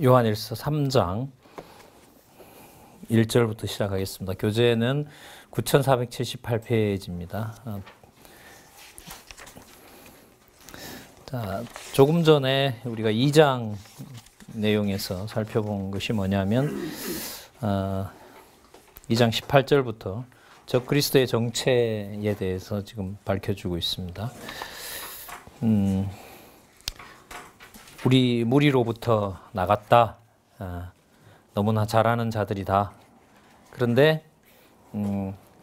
요한일서 3장 1절부터 시작하겠습니다. 교재는 9478페이지입니다. 자, 조금 전에 우리가 2장 내용에서 살펴본 것이 뭐냐면 2장 18절부터 적그리스도의 정체에 대해서 지금 밝혀주고 있습니다. 우리 무리로부터 나갔다. 너무나 잘하는 자들이다. 그런데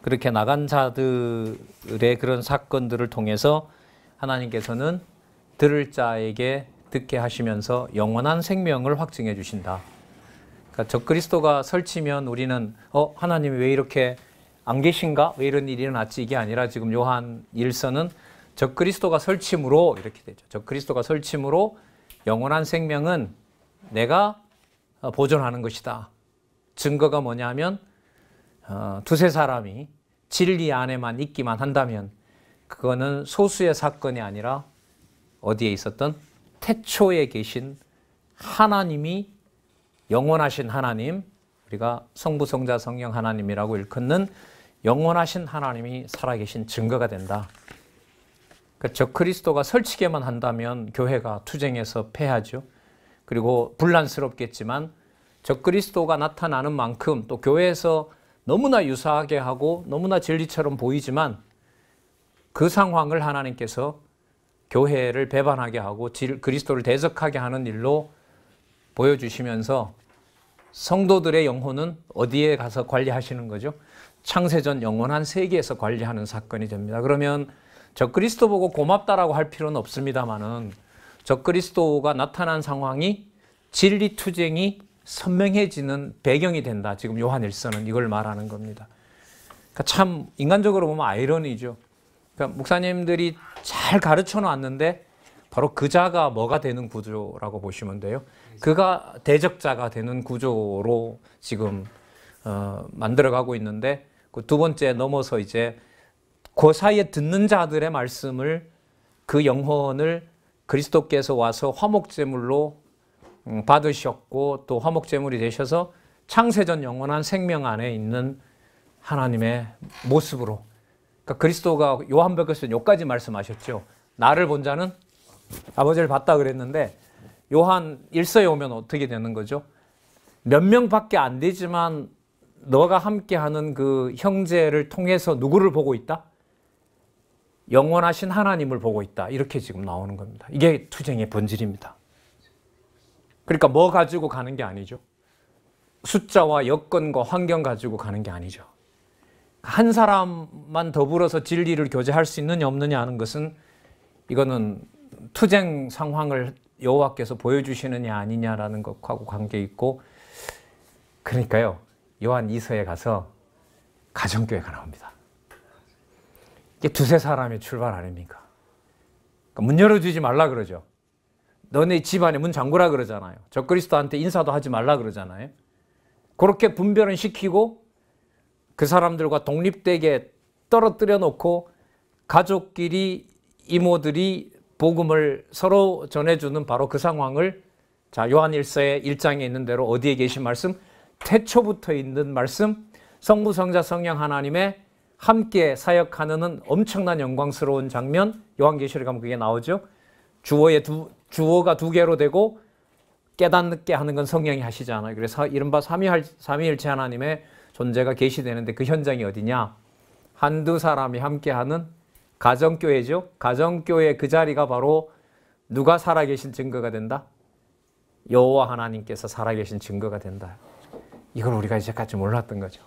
그렇게 나간 자들의 그런 사건들을 통해서 하나님께서는 들을 자에게 듣게 하시면서 영원한 생명을 확증해 주신다. 그러니까 적그리스도가 설치면 우리는 하나님이 왜 이렇게 안 계신가? 왜 이런 일이 일어났지? 이게 아니라 지금 요한 1서는 적그리스도가 설침으로 이렇게 되죠. 적그리스도가 설침으로 영원한 생명은 내가 보존하는 것이다. 증거가 뭐냐면 두세 사람이 진리 안에만 있기만 한다면 그거는 소수의 사건이 아니라 어디에 있었던 태초에 계신 하나님이 영원하신 하나님, 우리가 성부, 성자, 성령 하나님이라고 일컫는 영원하신 하나님이 살아계신 증거가 된다. 그러니까 적그리스도가 설치게만 한다면 교회가 투쟁해서 패하죠. 그리고 분란스럽겠지만 적그리스도가 나타나는 만큼 또 교회에서 너무나 유사하게 하고 너무나 진리처럼 보이지만 그 상황을 하나님께서 교회를 배반하게 하고 그리스도를 대적하게 하는 일로 보여주시면서 성도들의 영혼은 어디에 가서 관리하시는 거죠? 창세전 영원한 세계에서 관리하는 사건이 됩니다. 그러면 적그리스도 보고 고맙다라고 할 필요는 없습니다만은 적그리스도가 나타난 상황이 진리 투쟁이 선명해지는 배경이 된다. 지금 요한 1서는 이걸 말하는 겁니다. 그러니까 참 인간적으로 보면 아이러니죠. 그러니까 목사님들이 잘 가르쳐 놨는데 바로 그 자가 뭐가 되는 구조라고 보시면 돼요. 그가 대적자가 되는 구조로 지금 만들어가고 있는데 그 두 번째 넘어서 이제 그 사이에 듣는 자들의 말씀을 그 영혼을 그리스도께서 와서 화목제물로 받으셨고 또 화목제물이 되셔서 창세전 영원한 생명 안에 있는 하나님의 모습으로, 그러니까 그리스도가 요한복음에서 여기까지 말씀하셨죠. 나를 본 자는 아버지를 봤다 그랬는데 요한 1서에 오면 어떻게 되는 거죠? 몇 명밖에 안 되지만 너가 함께하는 그 형제를 통해서 누구를 보고 있다? 영원하신 하나님을 보고 있다. 이렇게 지금 나오는 겁니다. 이게 투쟁의 본질입니다. 그러니까 뭐 가지고 가는 게 아니죠. 숫자와 여건과 환경 가지고 가는 게 아니죠. 한 사람만 더불어서 진리를 교제할 수 있느냐 없느냐 하는 것은 이거는 투쟁 상황을 여호와께서 보여주시느냐 아니냐라는 것하고 관계 있고, 그러니까요 요한 2서에 가서 가정교회가 나옵니다. 이게 두세 사람의 출발 아닙니까? 그러니까 문 열어주지 말라 그러죠. 너네 집안에 문 잠그라 그러잖아요. 적그리스도한테 인사도 하지 말라 그러잖아요. 그렇게 분별은 시키고 그 사람들과 독립되게 떨어뜨려 놓고 가족끼리 이모들이 복음을 서로 전해주는 바로 그 상황을, 자 요한 1서의 1장에 있는 대로 어디에 계신 말씀? 태초부터 있는 말씀, 성부, 성자, 성령 하나님의 함께 사역하는 엄청난 영광스러운 장면, 요한계시록에 가면 그게 나오죠. 주어가 두 개로 되고 깨닫게 하는 건 성령이 하시잖아요. 그래서 이른바 삼위일체 하나님의 존재가 계시되는데 그 현장이 어디냐? 한두 사람이 함께하는 가정교회죠. 가정교회 그 자리가 바로 누가 살아계신 증거가 된다? 여호와 하나님께서 살아계신 증거가 된다. 이걸 우리가 이제까지 몰랐던 거죠.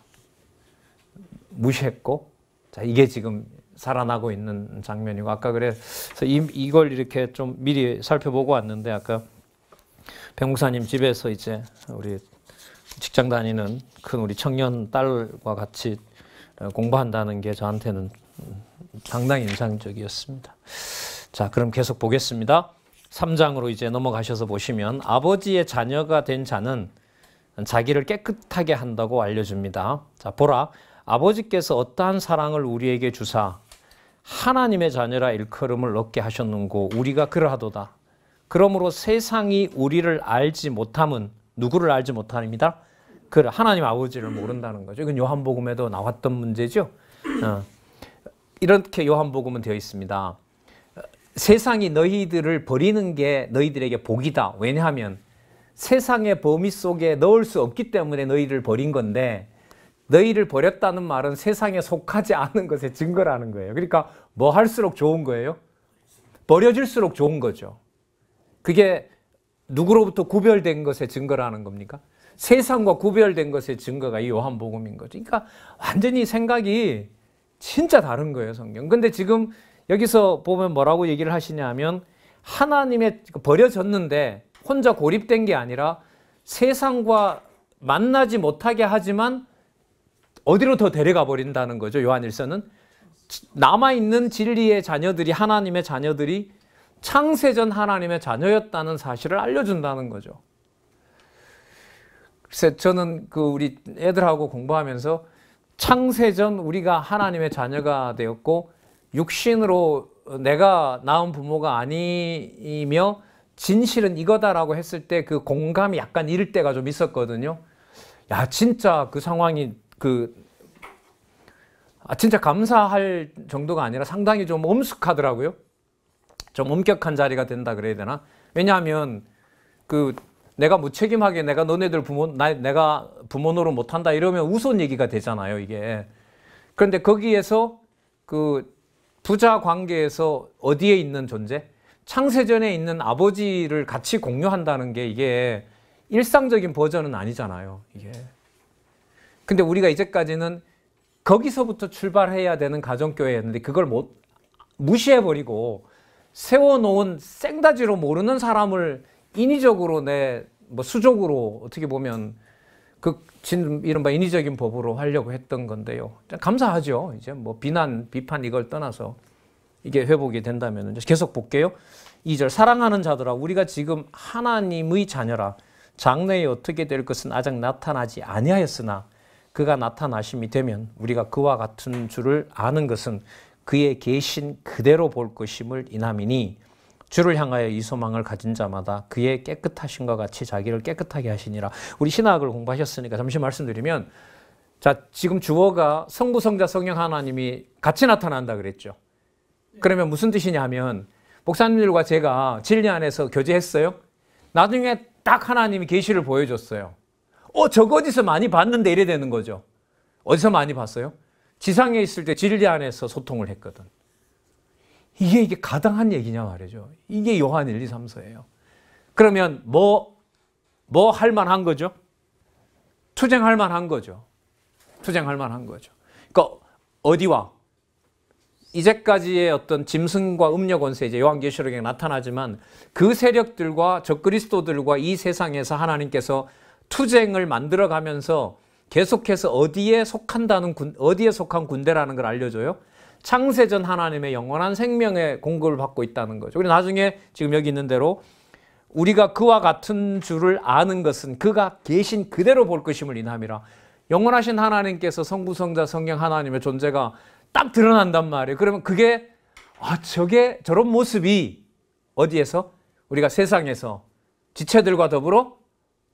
무시했고, 자 이게 지금 살아나고 있는 장면이고, 아까 그래서 이걸 이렇게 좀 미리 살펴보고 왔는데, 아까 백목사님 집에서 이제 우리 직장 다니는 큰 우리 청년 딸과 같이 공부한다는 게 저한테는 상당히 인상적이었습니다. 자, 그럼 계속 보겠습니다. 3장으로 이제 넘어가셔서 보시면 아버지의 자녀가 된 자는 자기를 깨끗하게 한다고 알려줍니다. 자, 보라, 아버지께서 어떠한 사랑을 우리에게 주사 하나님의 자녀라 일컬음을 얻게 하셨는고 우리가 그러하도다. 그러므로 세상이 우리를 알지 못함은 누구를 알지 못합니다. 그 하나님 아버지를 모른다는 거죠. 이건 요한복음에도 나왔던 문제죠. 이렇게 요한복음은 되어 있습니다. 세상이 너희들을 버리는 게 너희들에게 복이다. 왜냐하면 세상의 범위 속에 넣을 수 없기 때문에 너희를 버린 건데, 너희를 버렸다는 말은 세상에 속하지 않은 것의 증거라는 거예요. 그러니까 뭐 할수록 좋은 거예요? 버려질수록 좋은 거죠. 그게 누구로부터 구별된 것의 증거라는 겁니까? 세상과 구별된 것의 증거가 이 요한복음인 거죠. 그러니까 완전히 생각이 진짜 다른 거예요, 성경. 근데 지금 여기서 보면 뭐라고 얘기를 하시냐면, 하나님의 버려졌는데 혼자 고립된 게 아니라 세상과 만나지 못하게 하지만 어디로 더 데려가 버린다는 거죠. 요한일서는 남아있는 진리의 자녀들이, 하나님의 자녀들이 창세전 하나님의 자녀였다는 사실을 알려준다는 거죠. 그래서 저는 우리 애들하고 공부하면서 창세전 우리가 하나님의 자녀가 되었고 육신으로 내가 낳은 부모가 아니며 진실은 이거다라고 했을 때 그 공감이 약간 잃을 때가 좀 있었거든요. 야, 진짜 그 상황이 진짜 감사할 정도가 아니라 상당히 좀 엄숙하더라고요. 좀 엄격한 자리가 된다 그래야 되나? 왜냐하면 내가 무책임하게 내가 너네들 내가 부모 노릇 못한다 이러면 우스운 얘기가 되잖아요, 이게. 그런데 거기에서 부자 관계에서 어디에 있는 존재? 창세전에 있는 아버지를 같이 공유한다는 게 이게 일상적인 버전은 아니잖아요, 이게. 근데 우리가 이제까지는 거기서부터 출발해야 되는 가정교회였는데 그걸 무시해버리고 세워놓은 생다지로 모르는 사람을 인위적으로 수적으로 어떻게 보면 이른바 인위적인 법으로 하려고 했던 건데요. 감사하죠. 이제 비판 이걸 떠나서 이게 회복이 된다면 계속 볼게요. 2절 사랑하는 자들아 우리가 지금 하나님의 자녀라. 장래에 어떻게 될 것은 아직 나타나지 아니하였으나 그가 나타나심이 되면 우리가 그와 같은 줄을 아는 것은 그의 계신 그대로 볼 것임을 인함이니 주를 향하여 이 소망을 가진 자마다 그의 깨끗하심과 같이 자기를 깨끗하게 하시니라. 우리 신학을 공부하셨으니까 잠시 말씀드리면, 자, 지금 주어가 성부, 성자, 성령 하나님이 같이 나타난다 그랬죠. 그러면 무슨 뜻이냐 하면 목사님들과 제가 진리 안에서 교제했어요. 나중에 딱 하나님이 계시를 보여줬어요. 저거 어디서 많이 봤는데 이래 되는 거죠. 어디서 많이 봤어요? 지상에 있을 때 진리 안에서 소통을 했거든. 이게 가당한 얘기냐 말이죠. 이게 요한 1, 2, 3서예요. 그러면 뭐 할 만한 거죠? 투쟁할 만한 거죠. 투쟁할 만한 거죠. 그러니까 어디와? 이제까지의 어떤 짐승과 음녀 권세, 이제 요한계시록에 나타나지만 그 세력들과 적그리스도들과 이 세상에서 하나님께서 투쟁을 만들어가면서 계속해서 어디에 속한 군대라는 걸 알려줘요. 창세전 하나님의 영원한 생명의 공급을 받고 있다는 거죠. 그리고 나중에 지금 여기 있는 대로 우리가 그와 같은 줄을 아는 것은 그가 계신 그대로 볼 것임을 인함이라. 영원하신 하나님께서 성부, 성자, 성령 하나님의 존재가 딱 드러난단 말이에요. 그러면 그게 저런 모습이 어디에서? 우리가 세상에서 지체들과 더불어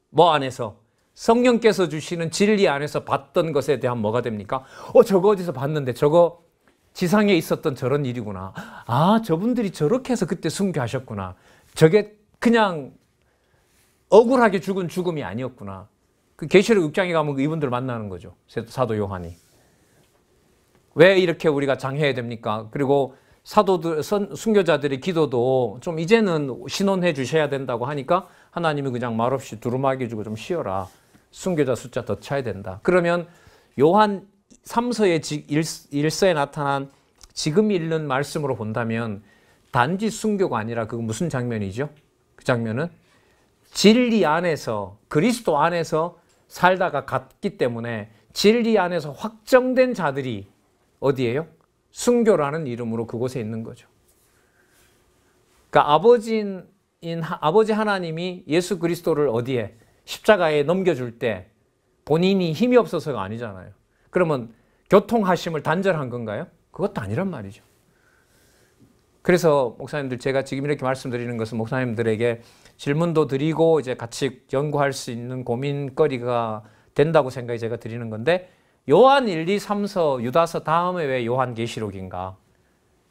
뭐 안에서? 성령께서 주시는 진리 안에서 봤던 것에 대한 뭐가 됩니까? 저거 어디서 봤는데 저거 지상에 있었던 저런 일이구나. 저분들이 저렇게 해서 그때 순교하셨구나. 저게 그냥 억울하게 죽은 죽음이 아니었구나. 계시록 6장에 가면 이분들 만나는 거죠. 사도 요한이. 왜 이렇게 우리가 장해야 됩니까? 그리고 사도들, 순교자들의 기도도 좀 이제는 신원해 주셔야 된다고 하니까 하나님이 그냥 말없이 두루마기 주고 좀 쉬어라. 순교자 숫자 더 차야 된다. 그러면 요한 3서의 1서에 나타난 지금 읽는 말씀으로 본다면 단지 순교가 아니라 그거 무슨 장면이죠? 그 장면은 진리 안에서, 그리스도 안에서 살다가 갔기 때문에 진리 안에서 확정된 자들이 어디예요? 순교라는 이름으로 그곳에 있는 거죠. 그러니까 아버지 하나님이 예수 그리스도를 어디에? 십자가에 넘겨줄 때 본인이 힘이 없어서가 아니잖아요. 그러면 교통하심을 단절한 건가요? 그것도 아니란 말이죠. 그래서 목사님들 제가 지금 이렇게 말씀드리는 것은 목사님들에게 질문도 드리고 이제 같이 연구할 수 있는 고민거리가 된다고 생각이 제가 드리는 건데, 요한 1, 2, 3서, 유다서 다음에 왜 요한계시록인가?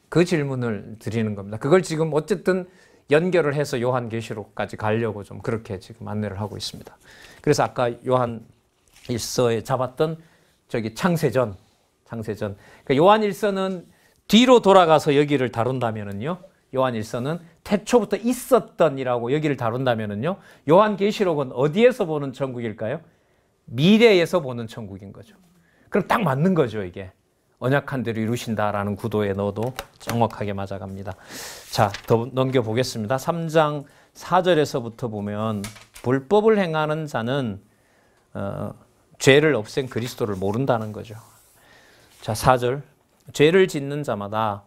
그 질문을 드리는 겁니다. 그걸 지금 어쨌든 연결을 해서 요한계시록까지 가려고 좀 그렇게 지금 안내를 하고 있습니다. 그래서 아까 요한 1서에 잡았던 저기 창세전. 그러니까 요한 1서는 뒤로 돌아가서 여기를 다룬다면은요, 요한 1서는 태초부터 있었던이라고 여기를 다룬다면은요, 요한계시록은 어디에서 보는 천국일까요? 미래에서 보는 천국인 거죠. 그럼 딱 맞는 거죠, 이게. 언약한 대로 이루신다라는 구도에 넣어도 정확하게 맞아갑니다. 자, 더 넘겨보겠습니다. 3장 4절에서부터 보면 불법을 행하는 자는 죄를 없앤 그리스도를 모른다는 거죠. 자, 4절. 죄를 짓는 자마다,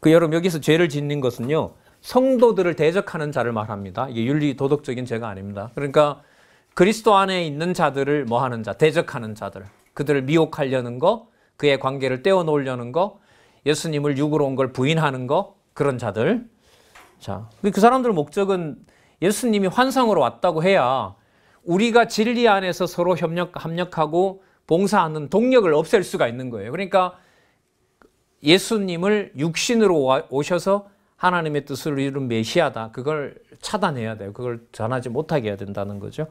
여러분 여기서 죄를 짓는 것은요, 성도들을 대적하는 자를 말합니다. 이게 윤리 도덕적인 죄가 아닙니다. 그러니까 그리스도 안에 있는 자들을 뭐 하는 자, 대적하는 자들, 그들을 미혹하려는 거, 그의 관계를 떼어놓으려는 거, 예수님을 육으로 온 걸 부인하는 거, 그런 자들. 자, 그 사람들 목적은 예수님이 환상으로 왔다고 해야 우리가 진리 안에서 서로 합력하고 봉사하는 동력을 없앨 수가 있는 거예요. 그러니까 예수님을 육신으로 오셔서 하나님의 뜻을 이룬 메시아다, 그걸 차단해야 돼요. 그걸 전하지 못하게 해야 된다는 거죠.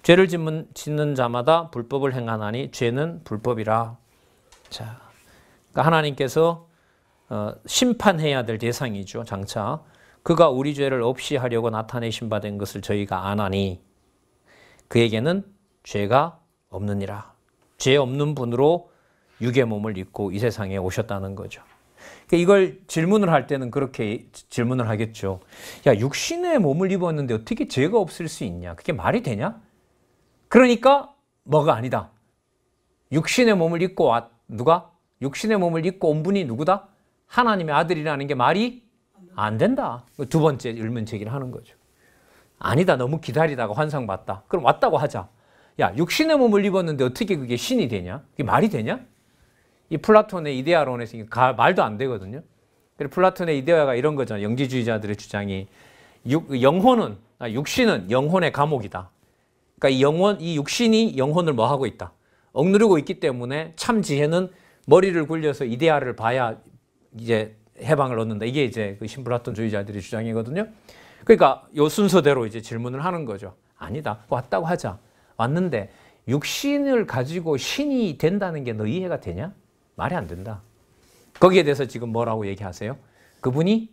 죄를 짓는 자마다 불법을 행하나니 죄는 불법이라. 자, 그러니까 하나님께서 심판해야 될 대상이죠, 장차. 그가 우리 죄를 없이 하려고 나타내신 바 된 것을 저희가 아나니 그에게는 죄가 없느니라. 죄 없는 분으로 육의 몸을 입고 이 세상에 오셨다는 거죠. 그러니까 이걸 질문을 할 때는 그렇게 질문을 하겠죠. 야, 육신의 몸을 입었는데 어떻게 죄가 없을 수 있냐? 그게 말이 되냐? 그러니까 뭐가 아니다. 육신의 몸을 입고 누가? 육신의 몸을 입고 온 분이 누구다? 하나님의 아들이라는 게 말이 안 된다. 두 번째 의문 제기를 하는 거죠. 아니다, 너무 기다리다가 환상 봤다. 그럼 왔다고 하자. 야, 육신의 몸을 입었는데 어떻게 그게 신이 되냐? 그게 말이 되냐? 이 플라톤의 이데아론에서 말도 안 되거든요. 그래서 플라톤의 이데아가 이런 거잖아요. 영지주의자들의 주장이 육신은 영혼의 감옥이다. 그러니까 이 육신이 영혼을 뭐 하고 있다? 억누르고 있기 때문에 참 지혜는 머리를 굴려서 이데아를 봐야 이제 해방을 얻는다. 이게 이제 그 신플라톤주의자들의 주장이거든요. 그러니까 요 순서대로 이제 질문을 하는 거죠. 아니다, 왔다고 하자. 왔는데 육신을 가지고 신이 된다는 게 너 이해가 되냐? 말이 안 된다. 거기에 대해서 지금 뭐라고 얘기하세요? 그분이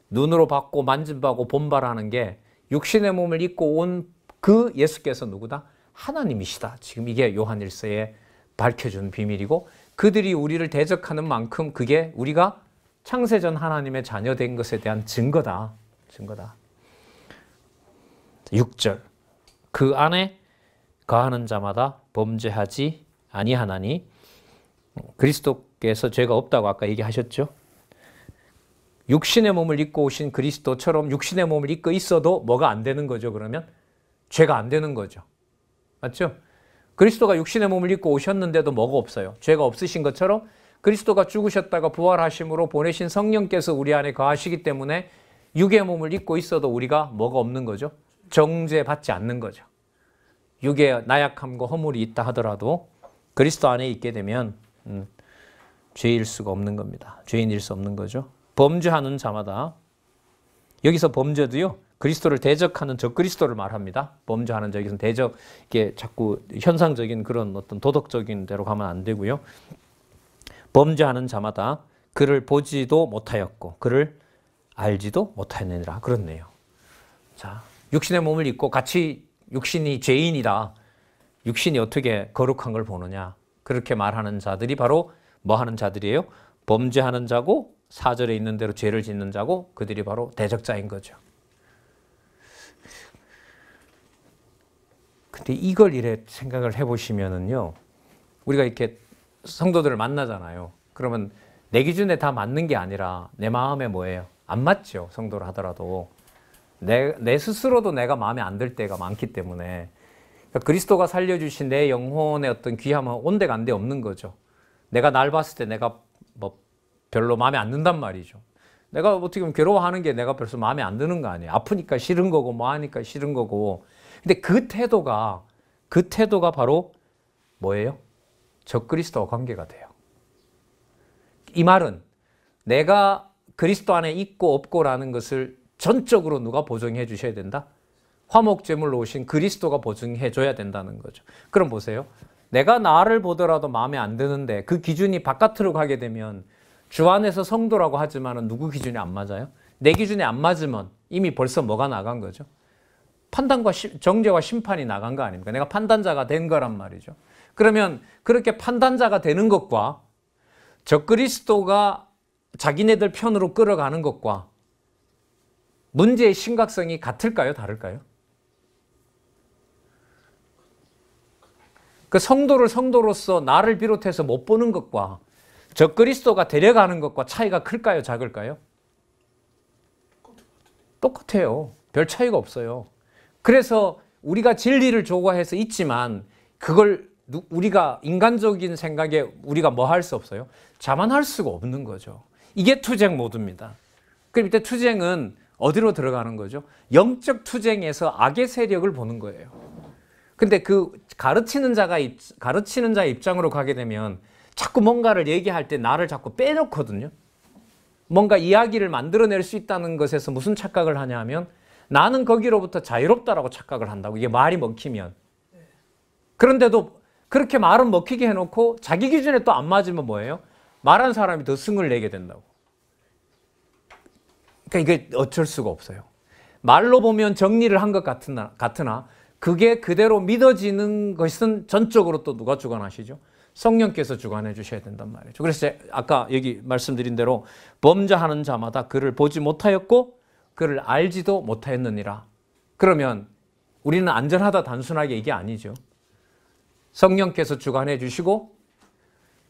눈으로 봤고 만진바고 본바라는 게 육신의 몸을 입고 온 그 예수께서 누구다? 하나님이시다. 지금 이게 요한 1서에 밝혀준 비밀이고, 그들이 우리를 대적하는 만큼 그게 우리가 창세전 하나님의 자녀된 것에 대한 증거다. 6절. 그 안에 거하는 자마다 범죄하지 아니하나니, 그리스도께서 죄가 없다고 아까 얘기하셨죠. 육신의 몸을 입고 오신 그리스도처럼 육신의 몸을 입고 있어도 뭐가 안 되는 거죠, 그러면? 죄가 안 되는 거죠. 맞죠? 그리스도가 육신의 몸을 입고 오셨는데도 뭐가 없어요? 죄가 없으신 것처럼 그리스도가 죽으셨다가 부활하심으로 보내신 성령께서 우리 안에 거하시기 때문에 육의 몸을 입고 있어도 우리가 뭐가 없는 거죠? 정죄받지 않는 거죠. 육의 나약함과 허물이 있다 하더라도 그리스도 안에 있게 되면 죄일 수가 없는 겁니다. 죄인일 수 없는 거죠. 범죄하는 자마다, 여기서 범죄도요, 그리스도를 대적하는 저 그리스도를 말합니다. 범죄하는 자, 여기서 대적, 이게 자꾸 현상적인 그런 어떤 도덕적인 대로 가면 안 되고요. 범죄하는 자마다 그를 보지도 못하였고 그를 알지도 못하였느니라. 그렇네요. 자, 육신의 몸을 입고 같이 육신이 죄인이다. 육신이 어떻게 거룩한 걸 보느냐. 그렇게 말하는 자들이 바로 뭐 하는 자들이에요? 범죄하는 자고 4절에 있는 대로 죄를 짓는 자고, 그들이 바로 대적자인 거죠. 근데 이걸 이래 생각을 해보시면은요, 우리가 이렇게 성도들을 만나잖아요. 그러면 내 기준에 다 맞는 게 아니라 내 마음에 뭐예요? 안 맞죠. 성도를 하더라도. 내 스스로도 내가 마음에 안 들 때가 많기 때문에, 그러니까 그리스도가 살려주신 내 영혼의 어떤 귀함은 온데간데 없는 거죠. 내가 날 봤을 때 내가 뭐 별로 마음에 안 든단 말이죠. 내가 어떻게 보면 괴로워하는 게 내가 벌써 마음에 안 드는 거 아니에요. 아프니까 싫은 거고 뭐 하니까 싫은 거고. 근데 그 태도가 바로 뭐예요? 적그리스도와 관계가 돼요. 이 말은 내가 그리스도 안에 있고 없고라는 것을 전적으로 누가 보증해 주셔야 된다? 화목제물로 오신 그리스도가 보증해 줘야 된다는 거죠. 그럼 보세요. 내가 나를 보더라도 마음에 안 드는데 그 기준이 바깥으로 가게 되면 주 안에서 성도라고 하지만 누구 기준이 안 맞아요? 내 기준에 안 맞으면 이미 벌써 뭐가 나간 거죠? 판단과 정죄와 심판이 나간 거 아닙니까? 내가 판단자가 된 거란 말이죠. 그러면 그렇게 판단자가 되는 것과 적그리스도가 자기네들 편으로 끌어가는 것과 문제의 심각성이 같을까요? 다를까요? 그 성도를 성도로서 나를 비롯해서 못 보는 것과 적그리스도가 데려가는 것과 차이가 클까요? 작을까요? 똑같아요. 별 차이가 없어요. 그래서 우리가 진리를 조과해서 있지만 그걸 우리가 인간적인 생각에 우리가 뭐 할 수 없어요? 자만할 수가 없는 거죠. 이게 투쟁 모드입니다. 그럼 이때 투쟁은 어디로 들어가는 거죠? 영적 투쟁에서 악의 세력을 보는 거예요. 근데 그 가르치는 자의 입장으로 가게 되면 자꾸 뭔가를 얘기할 때 나를 자꾸 빼놓거든요. 뭔가 이야기를 만들어낼 수 있다는 것에서 무슨 착각을 하냐 하면 나는 거기로부터 자유롭다라고 착각을 한다고. 이게 말이 먹히면. 그런데도 그렇게 말은 먹히게 해놓고 자기 기준에 또 안 맞으면 뭐예요? 말한 사람이 더 승을 내게 된다고. 그러니까 이게 어쩔 수가 없어요. 말로 보면 정리를 한 것 같으나 그게 그대로 믿어지는 것은 전적으로 또 누가 주관하시죠? 성령께서 주관해 주셔야 된단 말이죠. 그래서 아까 여기 말씀드린 대로 범죄하는 자마다 그를 보지 못하였고 그를 알지도 못하였느니라. 그러면 우리는 안전하다 단순하게 이게 아니죠. 성령께서 주관해 주시고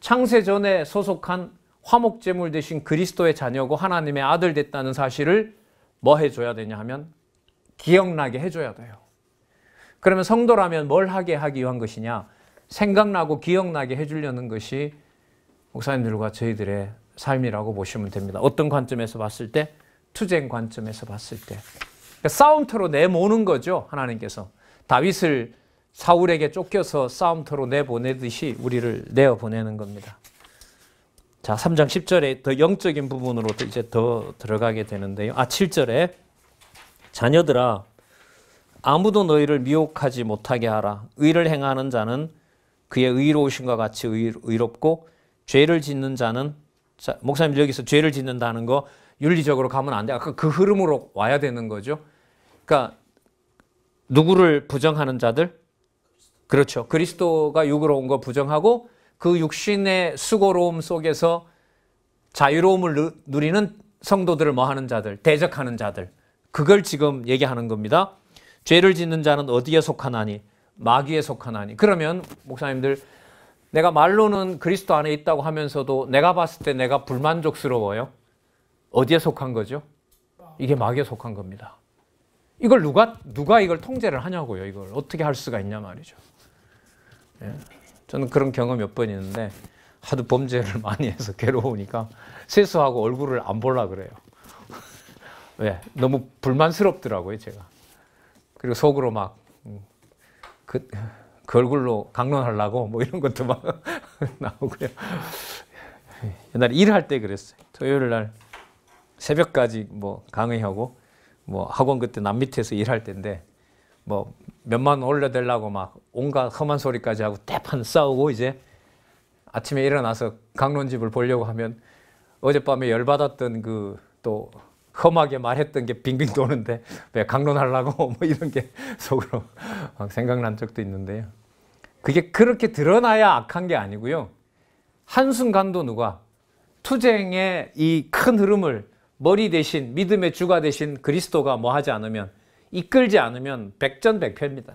창세전에 소속한 화목제물 되신 그리스도의 자녀고 하나님의 아들 됐다는 사실을 뭐 해줘야 되냐 하면 기억나게 해줘야 돼요. 그러면 성도라면 뭘 하기 위한 것이냐? 생각나고 기억나게 해주려는 것이 목사님들과 저희들의 삶이라고 보시면 됩니다. 어떤 관점에서 봤을 때? 투쟁 관점에서 봤을 때. 그러니까 싸움터로 내모는 거죠. 하나님께서. 다윗을 사울에게 쫓겨서 싸움터로 내보내듯이 우리를 내어보내는 겁니다. 자, 3장 10절에 더 영적인 부분으로 이제 더 들어가게 되는데요. 7절에 자녀들아 아무도 너희를 미혹하지 못하게 하라. 의를 행하는 자는 그의 의로우심과 같이 의롭고 죄를 짓는 자는 목사님 여기서 죄를 짓는다는 거 윤리적으로 가면 안 돼. 아까 그 흐름으로 와야 되는 거죠. 그러니까 누구를 부정하는 자들? 그렇죠. 그리스도가 육으로 온 거 부정하고 그 육신의 수고로움 속에서 자유로움을 누리는 성도들을 뭐 하는 자들? 대적하는 자들. 그걸 지금 얘기하는 겁니다. 죄를 짓는 자는 어디에 속하나니? 마귀에 속하나니. 그러면 목사님들 내가 말로는 그리스도 안에 있다고 하면서도 내가 봤을 때 내가 불만족스러워요. 어디에 속한 거죠? 이게 마귀에 속한 겁니다. 이걸 누가 이걸 통제를 하냐고요. 이걸 어떻게 할 수가 있냐 말이죠. 예. 저는 그런 경험 몇 번 있는데 하도 범죄를 많이 해서 괴로우니까 세수하고 얼굴을 안 보려고 그래요. 왜? 너무 불만스럽더라고요, 제가. 그리고 속으로 막 그 얼굴로 강론하려고 뭐 이런 것도 막 나오고요. 옛날에 일할 때 그랬어요. 토요일 날 새벽까지 뭐 강의하고 뭐 학원 그때 남 밑에서 일할 때인데 뭐 몇만 원 올려달라고 막 온갖 험한 소리까지 하고 대판 싸우고 이제 아침에 일어나서 강론집을 보려고 하면 어젯밤에 열받았던 그 또 험하게 말했던 게 빙빙 도는데 왜 강론하려고 뭐 이런 게 속으로 막 생각난 적도 있는데요. 그게 그렇게 드러나야 악한 게 아니고요. 한순간도 누가 투쟁의 이 큰 흐름을 머리 대신 믿음의 주가 되신 그리스도가 뭐 하지 않으면 이끌지 않으면 백전백패입니다.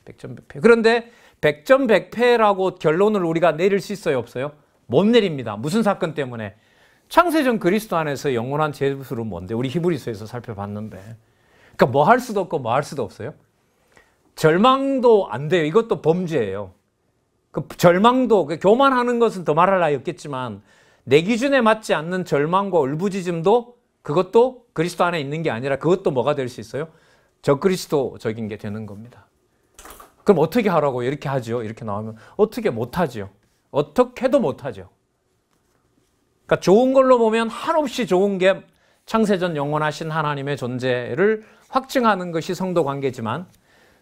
백전백패. 그런데 백전백패라고 결론을 우리가 내릴 수 있어요? 없어요? 못 내립니다. 무슨 사건 때문에? 창세전 그리스도 안에서 영원한 제수는 뭔데? 우리 히브리서에서 살펴봤는데. 그러니까 뭐 할 수도 없고 뭐 할 수도 없어요. 절망도 안 돼요. 이것도 범죄예요. 그 절망도, 교만하는 것은 더 말할 나위 없겠지만 내 기준에 맞지 않는 절망과 울부짖음도 그것도 그리스도 안에 있는 게 아니라 그것도 뭐가 될 수 있어요? 적그리스도적인 게 되는 겁니다. 그럼 어떻게 하라고 이렇게 하죠? 이렇게 나오면 어떻게 못하죠? 어떻게도 못하죠. 그러니까 좋은 걸로 보면 한없이 좋은 게 창세전 영원하신 하나님의 존재를 확증하는 것이 성도 관계지만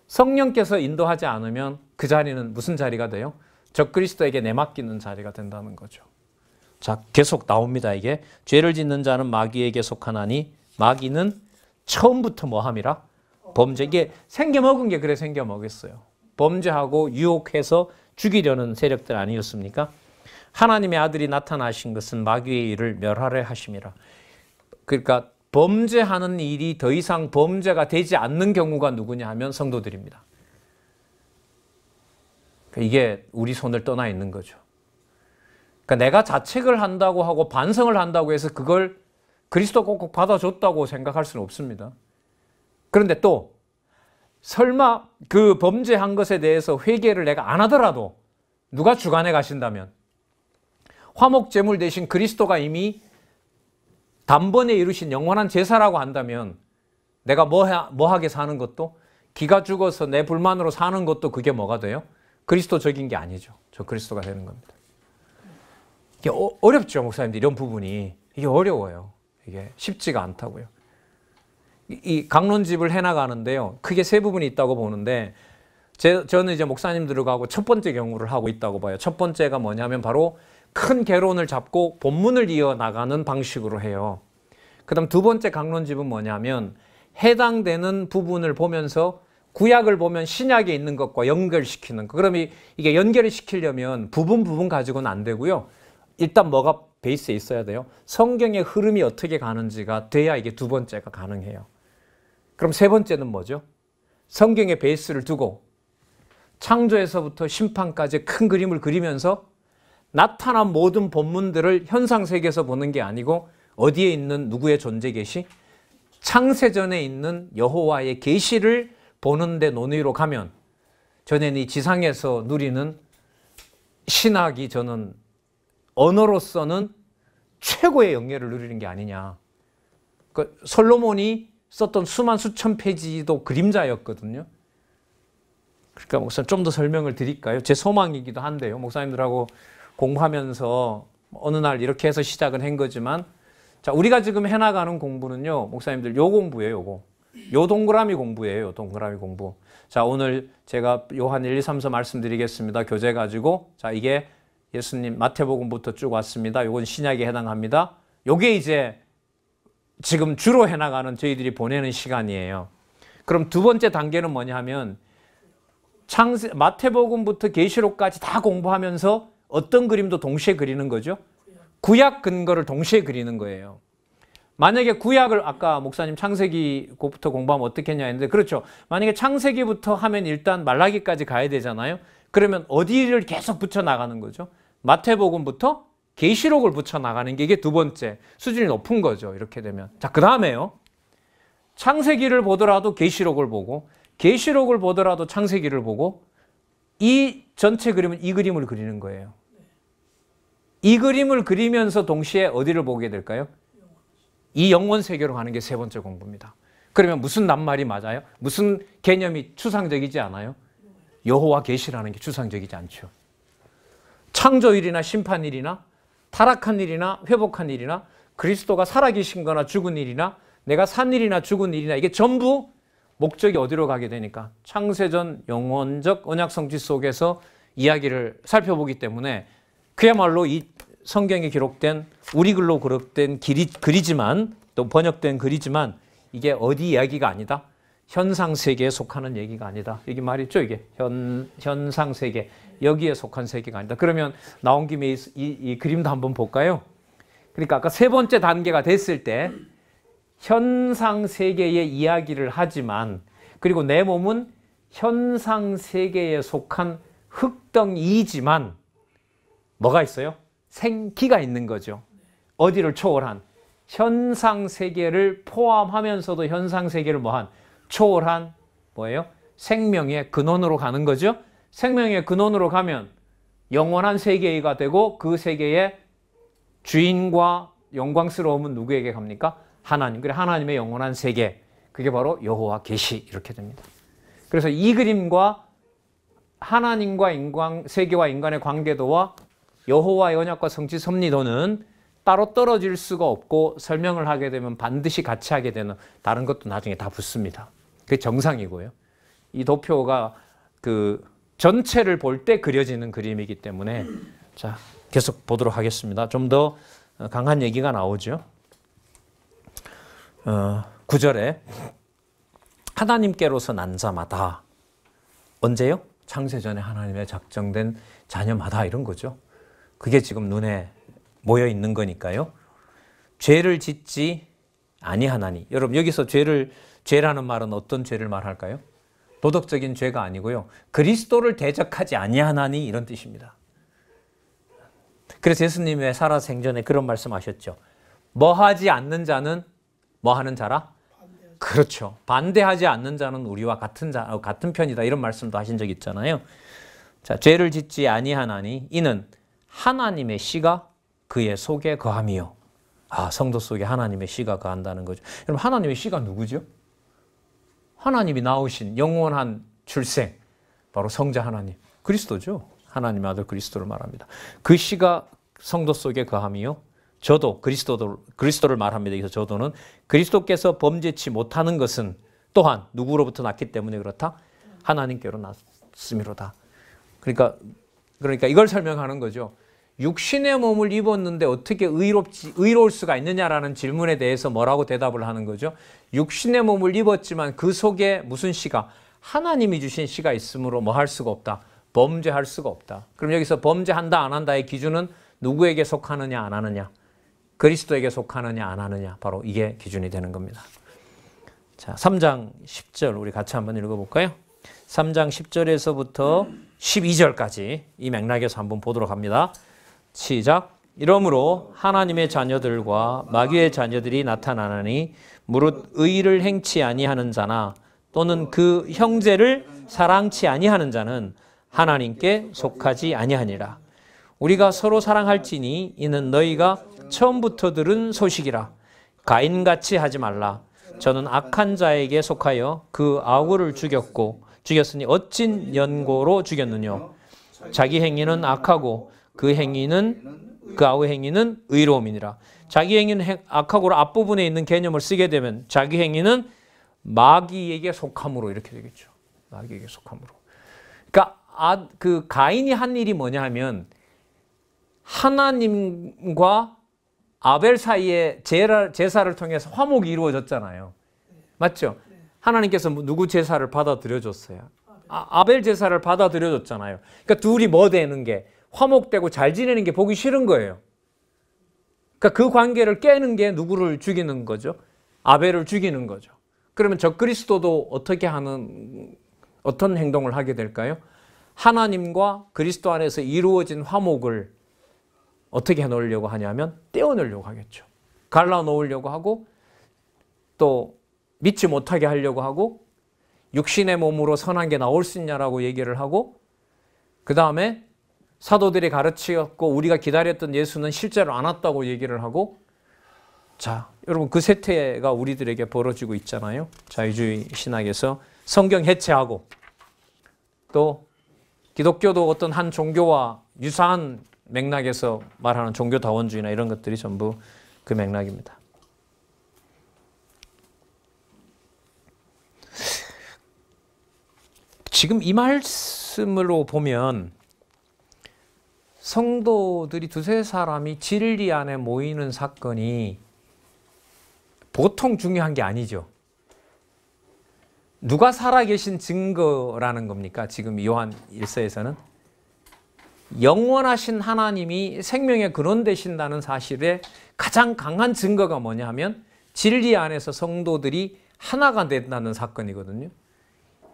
성령께서 인도하지 않으면 그 자리는 무슨 자리가 돼요? 적그리스도에게 내맡기는 자리가 된다는 거죠. 자, 계속 나옵니다. 이게 죄를 짓는 자는 마귀에게 속하나니 마귀는 처음부터 뭐함이라? 범죄. 이게 생겨먹은 게 그래 생겨먹었어요. 범죄하고 유혹해서 죽이려는 세력들 아니었습니까? 하나님의 아들이 나타나신 것은 마귀의 일을 멸하려 하심이라. 그러니까 범죄하는 일이 더 이상 범죄가 되지 않는 경우가 누구냐 하면 성도들입니다. 이게 우리 손을 떠나 있는 거죠. 그러니까 내가 자책을 한다고 하고 반성을 한다고 해서 그걸 그리스도 꼭꼭 받아줬다고 생각할 수는 없습니다. 그런데 또 설마 그 범죄한 것에 대해서 회개를 내가 안 하더라도 누가 주관해 가신다면 화목제물 대신 그리스도가 이미 단번에 이루신 영원한 제사라고 한다면 내가 뭐하게 사는 것도 기가 죽어서 내 불만으로 사는 것도 그게 뭐가 돼요? 그리스도적인 게 아니죠. 저 그리스도가 되는 겁니다. 이게 어렵죠, 목사님들. 이런 부분이 이게 어려워요. 이게 쉽지가 않다고요. 이 강론집을 해나가는데요, 크게 세 부분이 있다고 보는데 저는 이제 목사님들하고 첫 번째 경우를 하고 있다고 봐요. 첫 번째가 뭐냐면 바로 큰 개론을 잡고 본문을 이어나가는 방식으로 해요. 그 다음 두 번째 강론집은 뭐냐면 해당되는 부분을 보면서 구약을 보면 신약에 있는 것과 연결시키는 거. 그럼 이게 연결을 시키려면 부분 가지고는 안 되고요. 일단 뭐가 베이스에 있어야 돼요? 성경의 흐름이 어떻게 가는지가 돼야 이게 두 번째가 가능해요. 그럼 세 번째는 뭐죠? 성경의 베이스를 두고 창조에서부터 심판까지 큰 그림을 그리면서 나타난 모든 본문들을 현상세계에서 보는 게 아니고 어디에 있는 누구의 존재 계시? 창세전에 있는 여호와의 계시를 보는 데 논의로 가면 저는 이 지상에서 누리는 신학이 저는 언어로서는 최고의 영예를 누리는 게 아니냐. 그러니까 솔로몬이 썼던 수만 수천 페이지도 그림자였거든요. 그러니까 목사님 좀 더 설명을 드릴까요? 제 소망이기도 한데요. 목사님들하고 공부하면서 어느 날 이렇게 해서 시작은 한 거지만, 자, 우리가 지금 해나가는 공부는요, 목사님들 요 공부예요, 요거. 요 동그라미 공부예요, 요 동그라미 공부. 자, 오늘 제가 요한 1, 2, 3, 4 말씀드리겠습니다. 교재 가지고. 자, 이게 예수님 마태복음부터 쭉 왔습니다. 요건 신약에 해당합니다. 요게 이제 지금 주로 해나가는 저희들이 보내는 시간이에요. 그럼 두 번째 단계는 뭐냐 하면 마태복음부터 계시록까지 다 공부하면서 어떤 그림도 동시에 그리는 거죠? 구약 근거를 동시에 그리는 거예요. 만약에 구약을 아까 목사님 창세기부터 공부하면 어떻겠냐 했는데, 그렇죠. 만약에 창세기부터 하면 일단 말라기까지 가야 되잖아요. 그러면 어디를 계속 붙여나가는 거죠? 마태복음부터 계시록을 붙여나가는 게 이게 두 번째 수준이 높은 거죠. 이렇게 되면. 자, 그 다음에요. 창세기를 보더라도 계시록을 보고 계시록을 보더라도 창세기를 보고 이 전체 그림은 이 그림을 그리는 거예요. 이 그림을 그리면서 동시에 어디를 보게 될까요? 이 영원 세계로 가는 게 세 번째 공부입니다. 그러면 무슨 낱말이 맞아요? 무슨 개념이 추상적이지 않아요? 여호와 계시라는 게 추상적이지 않죠. 창조일이나 심판일이나 타락한 일이나 회복한 일이나 그리스도가 살아계신 거나 죽은 일이나 내가 산 일이나 죽은 일이나 이게 전부 목적이 어디로 가게 되니까 창세전 영원적 언약 성취 속에서 이야기를 살펴보기 때문에 그야말로 이 성경에 기록된 우리 글로 기록된 글이지만 또 번역된 글이지만 이게 어디 이야기가 아니다. 현상세계에 속하는 얘기가 아니다. 이게 말이죠. 이게 현상세계 여기에 속한 세계가 아니다. 그러면 나온 김에 이 그림도 한번 볼까요? 그러니까 아까 세 번째 단계가 됐을 때 현상세계의 이야기를 하지만 그리고 내 몸은 현상세계에 속한 흙덩이지만 뭐가 있어요? 생기가 있는 거죠. 어디를 초월한 현상세계를 포함하면서도 현상세계를 뭐한 초월한 뭐예요? 생명의 근원으로 가는 거죠. 생명의 근원으로 가면 영원한 세계가 되고 그 세계에 주인과 영광스러움은 누구에게 갑니까? 하나님. 그래 하나님의 영원한 세계. 그게 바로 여호와 계시 이렇게 됩니다. 그래서 이 그림과 하나님과 세계와 인간의 관계도와 여호와의 언약과 성취 섭리도는 따로 떨어질 수가 없고 설명을 하게 되면 반드시 같이 하게 되는 다른 것도 나중에 다 붙습니다. 그게 정상이고요. 이 도표가 그 전체를 볼 때 그려지는 그림이기 때문에 자 계속 보도록 하겠습니다. 좀 더 강한 얘기가 나오죠. 9절에 하나님께로서 난 자마다 언제요? 창세전에 하나님의 작정된 자녀마다 이런 거죠. 그게 지금 눈에 모여 있는 거니까요. 죄를 짓지 아니하나니. 여러분 여기서 죄라는 말은 어떤 죄를 말할까요? 도덕적인 죄가 아니고요. 그리스도를 대적하지 아니하나니 이런 뜻입니다. 그래서 예수님의 살아생전에 그런 말씀하셨죠. 뭐 하지 않는 자는 뭐 하는 자라? 그렇죠. 반대하지 않는 자는 우리와 같은 편이다. 이런 말씀도 하신 적 있잖아요. 자, 죄를 짓지 아니하나니 이는 하나님의 씨가 그의 속에 거함이요. 성도 속에 하나님의 씨가 거한다는 거죠. 여러분 하나님의 씨가 누구죠? 하나님이 낳으신 영원한 출생, 바로 성자 하나님, 그리스도죠. 하나님의 아들 그리스도를 말합니다. 그 씨가 성도 속에 거함이요. 저도 그리스도를 말합니다. 그래서 저도는 그리스도께서 범죄치 못하는 것은 또한 누구로부터 났기 때문에 그렇다? 하나님께로 났음이로다. 그러니까 이걸 설명하는 거죠. 육신의 몸을 입었는데 어떻게 의로울 수가 있느냐라는 질문에 대해서 뭐라고 대답을 하는 거죠? 육신의 몸을 입었지만 그 속에 무슨 씨가? 하나님이 주신 씨가 있으므로 뭐 할 수가 없다? 범죄할 수가 없다. 그럼 여기서 범죄한다 안 한다의 기준은 누구에게 속하느냐 안 하느냐? 그리스도에게 속하느냐 안 하느냐? 바로 이게 기준이 되는 겁니다. 자, 3장 10절 우리 같이 한번 읽어볼까요? 3장 10절에서부터 12절까지 이 맥락에서 한번 보도록 합니다. 시작. 이러므로 하나님의 자녀들과 마귀의 자녀들이 나타나나니 무릇 의를 행치 아니하는 자나 또는 그 형제를 사랑치 아니하는 자는 하나님께 속하지 아니하니라. 우리가 서로 사랑할지니 이는 너희가 처음부터 들은 소식이라. 가인같이 하지 말라. 저는 악한 자에게 속하여 그 아우를 죽였으니 어찐 연고로 죽였느뇨. 자기 행위는 악하고 그 아우 행위는 의로움이니라. 자기 행위는 악하고로 앞부분에 있는 개념을 쓰게 되면 자기 행위는 마귀에게 속함으로 이렇게 되겠죠. 마귀에게 속함으로. 그러니까 그 가인이 한 일이 뭐냐 하면 하나님과 아벨 사이에 제사를 통해서 화목이 이루어졌잖아요. 맞죠? 하나님께서 누구 제사를 받아들여줬어요? 아벨 제사를 받아들여줬잖아요. 그러니까 둘이 뭐 되는 게 화목되고 잘 지내는 게 보기 싫은 거예요. 그러니까 그 관계를 깨는 게 누구를 죽이는 거죠? 아벨을 죽이는 거죠. 그러면 적그리스도도 어떤 행동을 하게 될까요? 하나님과 그리스도 안에서 이루어진 화목을 어떻게 해놓으려고 하냐면 떼어내려고 하겠죠. 갈라놓으려고 하고 또 믿지 못하게 하려고 하고 육신의 몸으로 선한 게 나올 수 있냐라고 얘기를 하고 그 다음에 사도들이 가르치었고 우리가 기다렸던 예수는 실제로 안 왔다고 얘기를 하고 자, 여러분 그 세태가 우리들에게 벌어지고 있잖아요. 자유주의 신학에서 성경 해체하고 또 기독교도 어떤 한 종교와 유사한 맥락에서 말하는 종교다원주의나 이런 것들이 전부 그 맥락입니다. 지금 이 말씀으로 보면 성도들이 두세 사람이 진리 안에 모이는 사건이 보통 중요한 게 아니죠. 누가 살아계신 증거라는 겁니까? 지금 요한 1서에서는 영원하신 하나님이 생명의 근원 되신다는 사실에 가장 강한 증거가 뭐냐 하면 진리 안에서 성도들이 하나가 된다는 사건이거든요.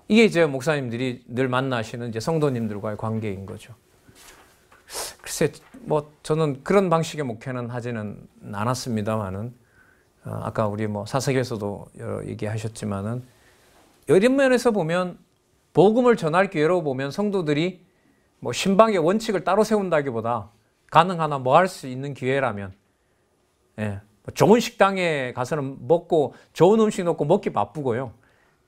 이게 이제 목사님들이 늘 만나시는 이제 성도님들과의 관계인 거죠. 글쎄, 저는 그런 방식의 목회는 하지는 않았습니다만은, 아까 우리 사석에서도 여러 얘기하셨지만은, 이런 면에서 보면, 복음을 전할 기회로 보면 성도들이 신방의 원칙을 따로 세운다기보다 가능하나 뭐 할 수 있는 기회라면, 예, 좋은 식당에 가서는 먹고 좋은 음식 먹고 먹기 바쁘고요.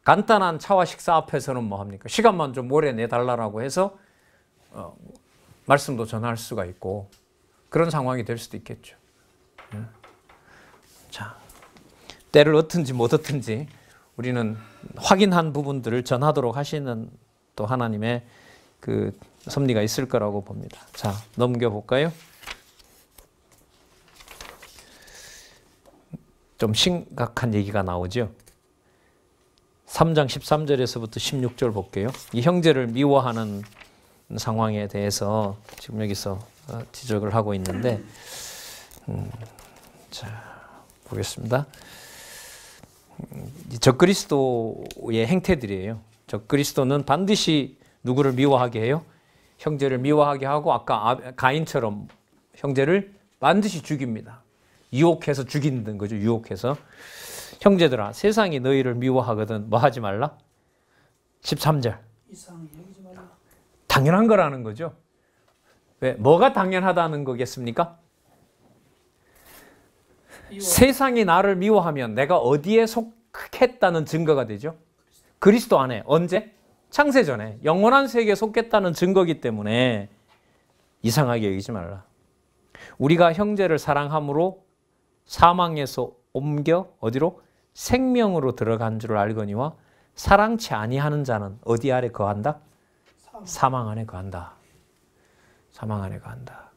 간단한 차와 식사 앞에서는 뭐 합니까? 시간만 좀 오래 내달라고 해서 말씀도 전할 수가 있고 그런 상황이 될 수도 있겠죠. 예. 자, 때를 얻든지 못 얻든지 우리는 확인한 부분들을 전하도록 하시는 또 하나님의 그 섭리가 있을 거라고 봅니다. 자, 넘겨볼까요? 좀 심각한 얘기가 나오죠. 3장 13절에서부터 16절 볼게요. 이 형제를 미워하는 상황에 대해서 지금 여기서 지적을 하고 있는데, 자, 보겠습니다. 적그리스도의 행태들이에요. 적그리스도는 반드시 누구를 미워하게 해요? 형제를 미워하게 하고 아까 가인처럼 형제를 반드시 죽입니다. 유혹해서 죽이는 거죠. 유혹해서. 형제들아, 세상이 너희를 미워하거든 뭐 하지 말라? 13절. 당연한 거라는 거죠. 왜? 뭐가 당연하다는 거겠습니까? 세상이 나를 미워하면 내가 어디에 속했다는 증거가 되죠? 그리스도 안에. 언제? 창세 전에. 영원한 세계에 속했다는 증거이기 때문에 이상하게 여기지 말라. 우리가 형제를 사랑함으로 사망에서 옮겨 어디로? 생명으로 들어간 줄 알거니와 사랑치 아니하는 자는 어디 아래 거한다? 사망 안에 거한다. 사망 안에 거한다.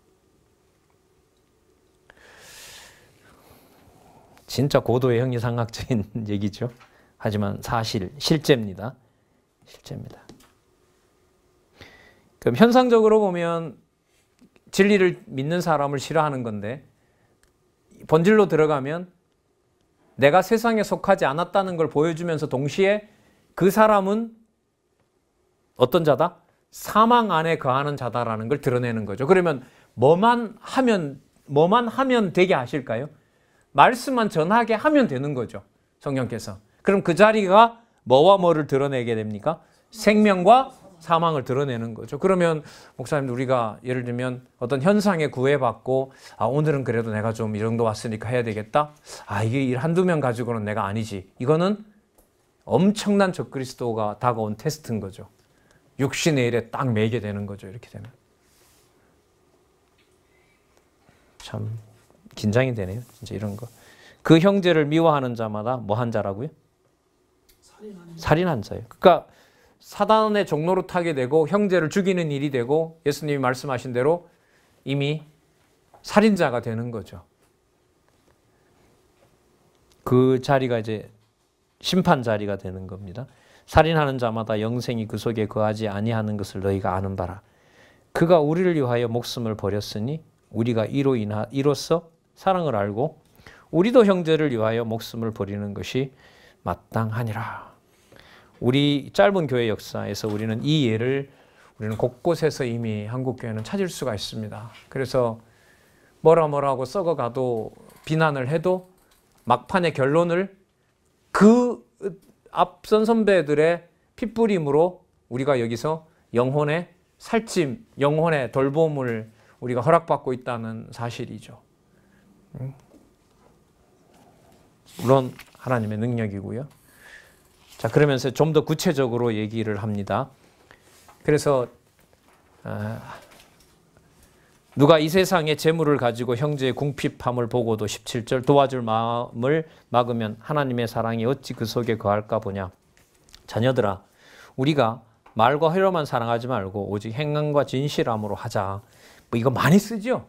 진짜 고도의 형이상학적인 얘기죠. 하지만 사실, 실제입니다. 실제입니다. 그럼 현상적으로 보면 진리를 믿는 사람을 싫어하는 건데 본질로 들어가면 내가 세상에 속하지 않았다는 걸 보여주면서 동시에 그 사람은 어떤 자다? 사망 안에 거하는 자다라는 걸 드러내는 거죠. 그러면 뭐만 하면 되게 하실까요? 말씀만 전하게 하면 되는 거죠. 성령께서. 그럼 그 자리가 뭐와 뭐를 드러내게 됩니까? 생명과 사망을 드러내는 거죠. 그러면 목사님, 우리가 예를 들면 어떤 현상에 구애받고 오늘은 그래도 내가 좀 이 정도 왔으니까 해야 되겠다. 이게 일 한두 명 가지고는 내가 아니지. 이거는 엄청난 적그리스도가 다가온 테스트인 거죠. 육신의 일에 딱 매게 되는 거죠. 이렇게 되면. 참 긴장이 되네요. 진짜 이런 거. 그 형제를 미워하는 자마다 뭐 한 자라고요? 살인한 자예요. 그러니까 사단의 종로로 타게 되고 형제를 죽이는 일이 되고 예수님이 말씀하신 대로 이미 살인자가 되는 거죠. 그 자리가 이제 심판 자리가 되는 겁니다. 살인하는 자마다 영생이 그 속에 거하지 아니하는 것을 너희가 아는 바라. 그가 우리를 위하여 목숨을 버렸으니 우리가 이로써 사랑을 알고 우리도 형제를 위하여 목숨을 버리는 것이 마땅하니라. 우리 짧은 교회 역사에서 우리는 이 예를 우리는 곳곳에서 이미 한국교회는 찾을 수가 있습니다. 그래서 뭐라고 썩어가도 비난을 해도 막판의 결론을 그 앞선 선배들의 핏부림으로 우리가 여기서 영혼의 살찜, 영혼의 돌봄을 우리가 허락받고 있다는 사실이죠. 물론 하나님의 능력이고요. 자, 그러면서 좀 더 구체적으로 얘기를 합니다. 그래서 누가 이 세상의 재물을 가지고 형제의 궁핍함을 보고도 17절 도와줄 마음을 막으면 하나님의 사랑이 어찌 그 속에 거할까 보냐. 자녀들아, 우리가 말과 혀로만 사랑하지 말고 오직 행함과 진실함으로 하자. 뭐 이거 많이 쓰죠.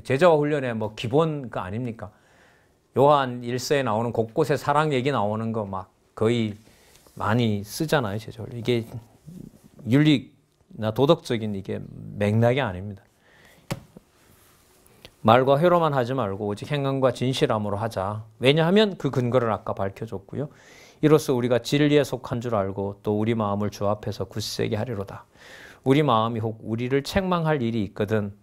제자와 훈련의 뭐 기본 거 아닙니까? 요한 1서에 나오는 곳곳에 사랑 얘기 나오는 거 막 거의 많이 쓰잖아요, 제자훈련. 이게 윤리나 도덕적인 이게 맥락이 아닙니다. 말과 혀로만 하지 말고 오직 행함과 진실함으로 하자. 왜냐하면 그 근거를 아까 밝혀줬고요. 이로써 우리가 진리에 속한 줄 알고 또 우리 마음을 주 앞에서 굳세게 하리로다. 우리 마음이 혹 우리를 책망할 일이 있거든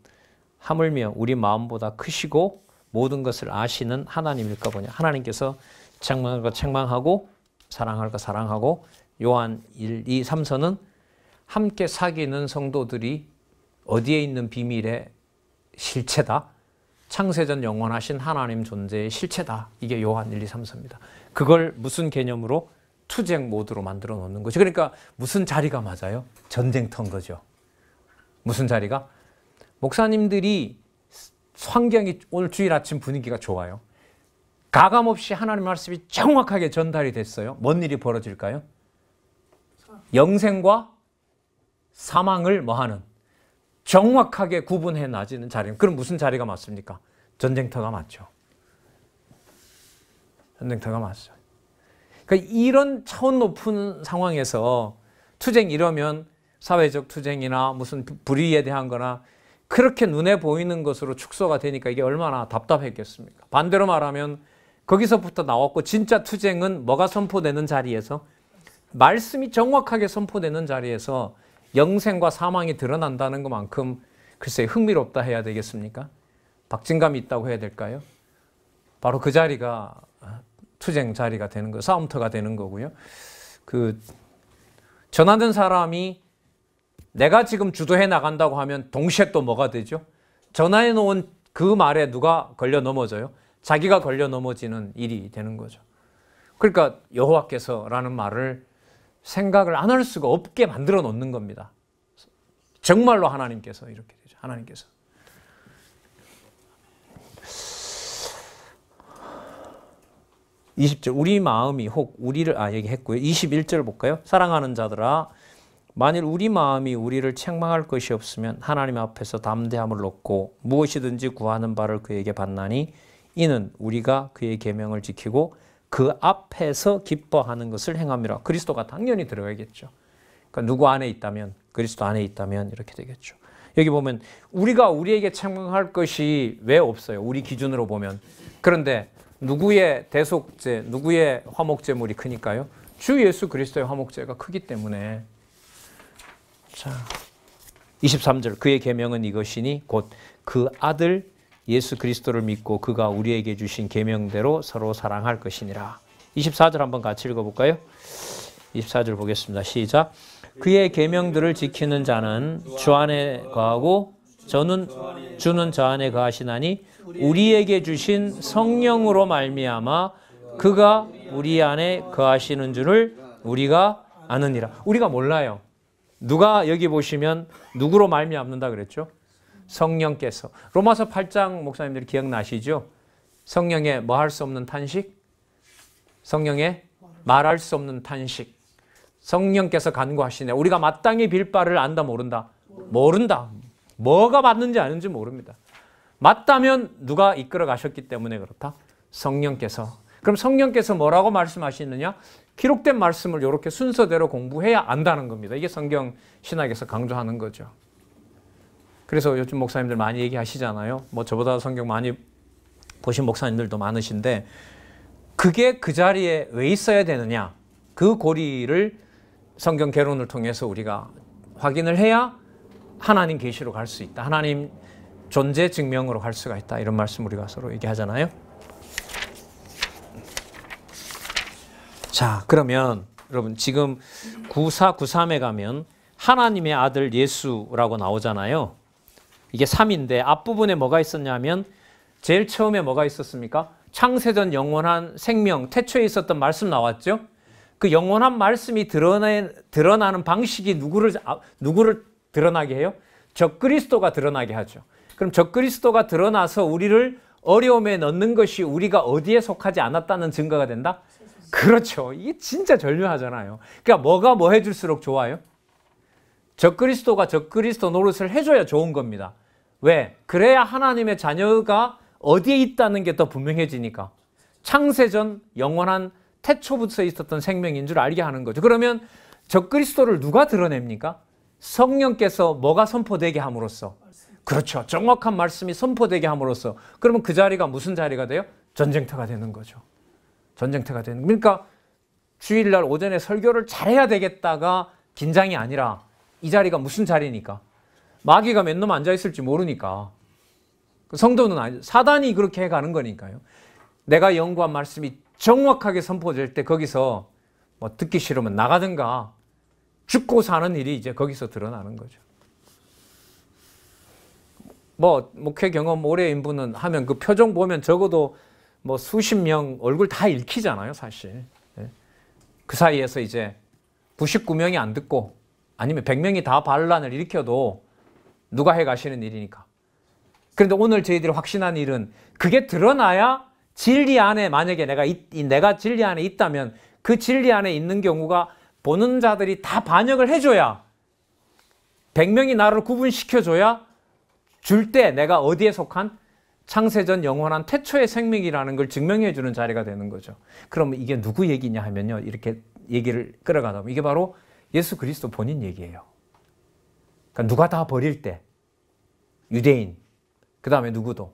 하물며 우리 마음보다 크시고 모든 것을 아시는 하나님일까 보냐. 하나님께서 책망할 거 책망하고 사랑할 거 사랑하고 요한 1, 2, 3서는 함께 사귀는 성도들이 어디에 있는 비밀에 실체다. 창세전 영원하신 하나님 존재의 실체다. 이게 요한 1, 2, 3, 4입니다. 그걸 무슨 개념으로? 투쟁 모드로 만들어 놓는 거죠. 그러니까 무슨 자리가 맞아요? 전쟁터인 거죠. 무슨 자리가? 목사님들이 환경이 오늘 주일 아침 분위기가 좋아요. 가감없이 하나님 말씀이 정확하게 전달이 됐어요. 뭔 일이 벌어질까요? 영생과 사망을 뭐하는? 정확하게 구분해 놔지는 자리. 그럼 무슨 자리가 맞습니까? 전쟁터가 맞죠. 전쟁터가 맞죠. 그러니까 이런 차원 높은 상황에서 투쟁 이러면 사회적 투쟁이나 무슨 불의에 대한 거나 그렇게 눈에 보이는 것으로 축소가 되니까 이게 얼마나 답답했겠습니까? 반대로 말하면 거기서부터 나왔고 진짜 투쟁은 뭐가 선포되는 자리에서 말씀이 정확하게 선포되는 자리에서 영생과 사망이 드러난다는 것만큼 글쎄 흥미롭다 해야 되겠습니까? 박진감이 있다고 해야 될까요? 바로 그 자리가 투쟁 자리가 되는 거예요. 싸움터가 되는 거고요. 전하는 사람이 내가 지금 주도해 나간다고 하면 동시에 또 뭐가 되죠? 전하해 놓은 그 말에 누가 걸려 넘어져요? 자기가 걸려 넘어지는 일이 되는 거죠. 그러니까 여호와께서라는 말을 생각을 안 할 수가 없게 만들어 놓는 겁니다. 정말로 하나님께서 이렇게 되죠. 하나님께서. 20절 우리 마음이 혹 우리를 얘기했고요. 21절 볼까요? 사랑하는 자들아 만일 우리 마음이 우리를 책망할 것이 없으면 하나님 앞에서 담대함을 놓고 무엇이든지 구하는 바를 그에게 받나니 이는 우리가 그의 계명을 지키고 그 앞에서 기뻐하는 것을 행함이라. 그리스도가 당연히 들어가겠죠. 그러니까 누구 안에 있다면 그리스도 안에 있다면 이렇게 되겠죠. 여기 보면 우리가 우리에게 책망할 것이 왜 없어요? 우리 기준으로 보면. 그런데 누구의 대속죄, 누구의 화목제물이 크니까요? 주 예수 그리스도의 화목제가 크기 때문에. 자, 23절 그의 계명은 이것이니 곧 그 아들 예수 그리스도를 믿고 그가 우리에게 주신 계명대로 서로 사랑할 것이니라. 24절 한번 같이 읽어볼까요? 24절 보겠습니다. 시작. 그의 계명들을 지키는 자는 주 안에 거하고 주는 저 안에 거하시나니 우리에게 주신 성령으로 말미암아 그가 우리 안에 거하시는 줄을 우리가 아느니라. 우리가 몰라요. 누가 여기 보시면 누구로 말미암는다 그랬죠? 성령께서. 로마서 8장 목사님들이 기억나시죠? 성령의 뭐 할 수 없는 탄식? 성령의 말할 수 없는 탄식. 성령께서 간구하시네. 우리가 마땅히 빌 바를 안다 모른다? 모른다. 뭐가 맞는지 아는지 모릅니다. 맞다면 누가 이끌어 가셨기 때문에 그렇다? 성령께서. 그럼 성령께서 뭐라고 말씀하시느냐? 기록된 말씀을 이렇게 순서대로 공부해야 안다는 겁니다. 이게 성경 신학에서 강조하는 거죠. 그래서 요즘 목사님들 많이 얘기하시잖아요. 뭐 저보다 성경 많이 보신 목사님들도 많으신데 그게 그 자리에 왜 있어야 되느냐? 그 고리를 성경 개론을 통해서 우리가 확인을 해야 하나님 계시로 갈 수 있다. 하나님 존재 증명으로 갈 수가 있다. 이런 말씀 우리가 서로 얘기하잖아요. 자, 그러면 여러분 지금 94, 93에 가면 하나님의 아들 예수라고 나오잖아요. 이게 3인데 앞부분에 뭐가 있었냐면 제일 처음에 뭐가 있었습니까? 창세전 영원한 생명, 태초에 있었던 말씀 나왔죠? 그 영원한 말씀이 드러나는 방식이 누구를 드러나게 해요? 적그리스도가 드러나게 하죠. 그럼 적그리스도가 드러나서 우리를 어려움에 넣는 것이 우리가 어디에 속하지 않았다는 증거가 된다? 그렇죠. 이게 진짜 절묘하잖아요. 그러니까 뭐가 뭐 해줄수록 좋아요? 적그리스도가 적그리스도 노릇을 해줘야 좋은 겁니다. 왜? 그래야 하나님의 자녀가 어디에 있다는 게 더 분명해지니까. 창세전 영원한 태초부터 있었던 생명인 줄 알게 하는 거죠. 그러면 적그리스도를 누가 드러냅니까? 성령께서 뭐가 선포되게 함으로써. 그렇죠. 정확한 말씀이 선포되게 함으로써. 그러면 그 자리가 무슨 자리가 돼요? 전쟁터가 되는 거죠. 전쟁터가 되는. 그러니까 주일날 오전에 설교를 잘해야 되겠다가 긴장이 아니라 이 자리가 무슨 자리니까. 마귀가 몇 놈 앉아있을지 모르니까. 성도는 아니, 사단이 그렇게 해가는 거니까요. 내가 연구한 말씀이 정확하게 선포될 때 거기서 뭐 듣기 싫으면 나가든가 죽고 사는 일이 이제 거기서 드러나는 거죠. 뭐 목회 경험 오래인 분은 하면 그 표정 보면 적어도 뭐 수십 명 얼굴 다 읽히잖아요, 사실. 그 사이에서 이제 99명이 안 듣고 아니면 100명이 다 반란을 일으켜도 누가 해가시는 일이니까. 그런데 오늘 저희들이 확신한 일은 그게 드러나야 진리 안에 만약에 내가 진리 안에 있다면 그 진리 안에 있는 경우가 보는 자들이 다 반역을 해줘야 100명이 나를 구분시켜줘야 줄 때 내가 어디에 속한 창세전 영원한 태초의 생명이라는 걸 증명해 주는 자리가 되는 거죠. 그럼 이게 누구 얘기냐 하면요. 이렇게 얘기를 끌어가다 보면 이게 바로 예수 그리스도 본인 얘기예요. 그러니까 누가 다 버릴 때 유대인, 그 다음에 누구도